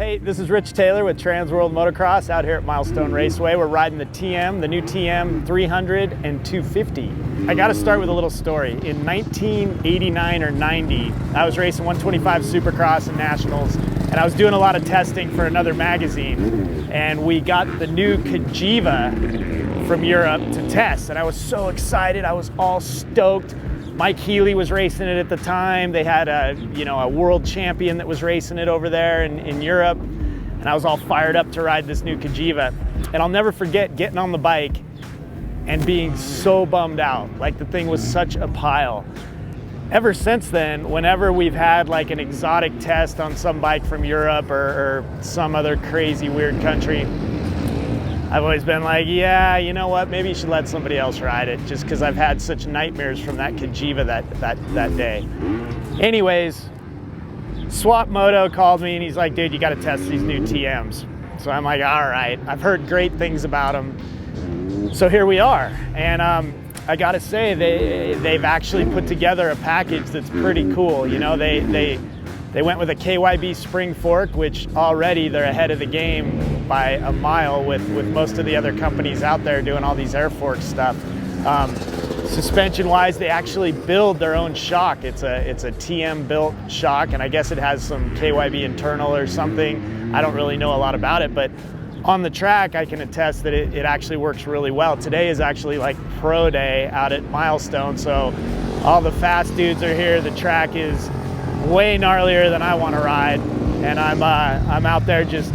Hey, this is Rich Taylor with Transworld Motocross out here at Milestone Raceway. We're riding the TM, the new TM 300 and 250. I got to start with a little story. In 1989 or 90, I was racing 125 Supercross and Nationals, and I was doing a lot of testing for another magazine. And we got the new Cagiva from Europe to test, and I was so excited. I was all stoked. Mike Healy was racing it at the time. They had a world champion that was racing it over there in Europe. And I was all fired up to ride this new Cagiva. And I'll never forget getting on the bike and being so bummed out. Like, the thing was such a pile. Ever since then, whenever we've had like an exotic test on some bike from Europe or some other crazy weird country, I've always been like, yeah, you know what, maybe you should let somebody else ride it, just because I've had such nightmares from that Cagiva that day. Anyways, Swap Moto called me and he's like, dude, you got to test these new TMs. So I'm like, all right, I've heard great things about them. So here we are. And I got to say, they've actually put together a package that's pretty cool. You know, they went with a KYB spring fork, which already they're ahead of the game by a mile with most of the other companies out there doing all these air fork stuff. Suspension-wise, they actually build their own shock. It's a TM-built shock, and I guess it has some KYB internal or something. I don't really know a lot about it, but on the track, I can attest that it actually works really well. Today is actually like pro day out at Milestone, so all the fast dudes are here. The track is way gnarlier than I want to ride, and I'm out there just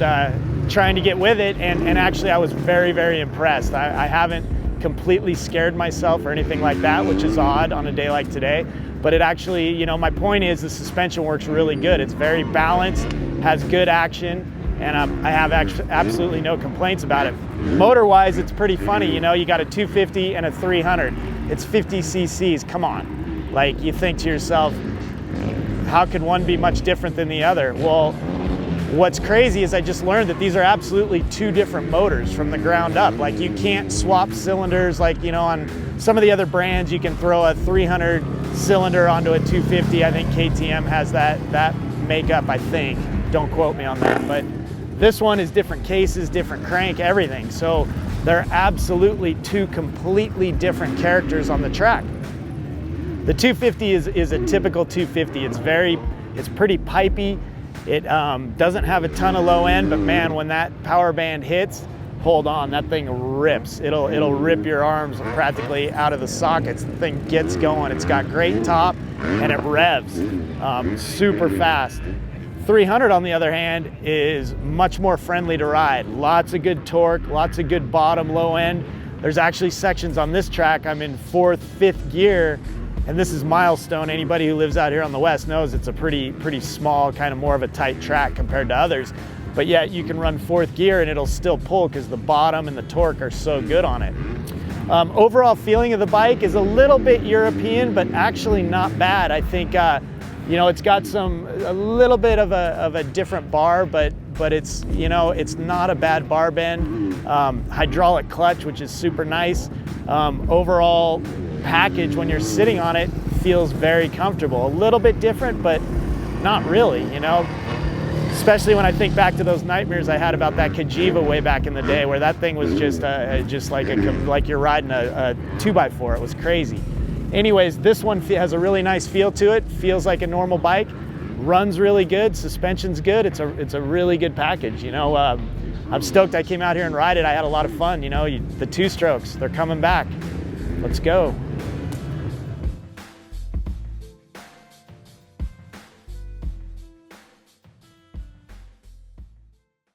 trying to get with it, and actually I was very, very impressed. I haven't completely scared myself or anything like that, which is odd on a day like today, but it actually, you know, my point is the suspension works really good. It's very balanced, has good action, and I have absolutely no complaints about it. Motor-wise, it's pretty funny. You know, you got a 250 and a 300. It's 50 cc's, come on. Like, you think to yourself, how could one be much different than the other? Well, what's crazy is I just learned that these are absolutely two different motors from the ground up. Like, you can't swap cylinders like, you know, on some of the other brands you can throw a 300 cylinder onto a 250. I think KTM has that makeup, I think. Don't quote me on that, but this one is different cases, different crank, everything. So they're absolutely two completely different characters on the track. The 250 is a typical 250. It's pretty pipey. It doesn't have a ton of low end, but man, when that power band hits, hold on, that thing rips. It'll rip your arms practically out of the sockets. The thing gets going. It's got great top and it revs super fast. 300 on the other hand is much more friendly to ride. Lots of good torque, lots of good bottom, low end. There's actually sections on this track, I'm in 4th, 5th gear, and this is Milestone. Anybody who lives out here on the West knows it's a pretty small, kind of more of a tight track compared to others. But yet you can run 4th gear and it'll still pull because the bottom and the torque are so good on it. Overall feeling of the bike is a little bit European, but actually not bad. I think, you know, it's got a little bit of a different bar, but it's, you know, it's not a bad bar bend. Hydraulic clutch, which is super nice. Overall package, when you're sitting on it, feels very comfortable. A little bit different, but not really, you know. Especially when I think back to those nightmares I had about that Cagiva way back in the day, where that thing was just like you're riding a 2x4. It was crazy. Anyways, this one has a really nice feel to it. Feels like a normal bike. Runs really good. Suspension's good. It's a really good package. You know, I'm stoked I came out here and ride it. I had a lot of fun. You know, the 2-strokes, they're coming back. Let's go.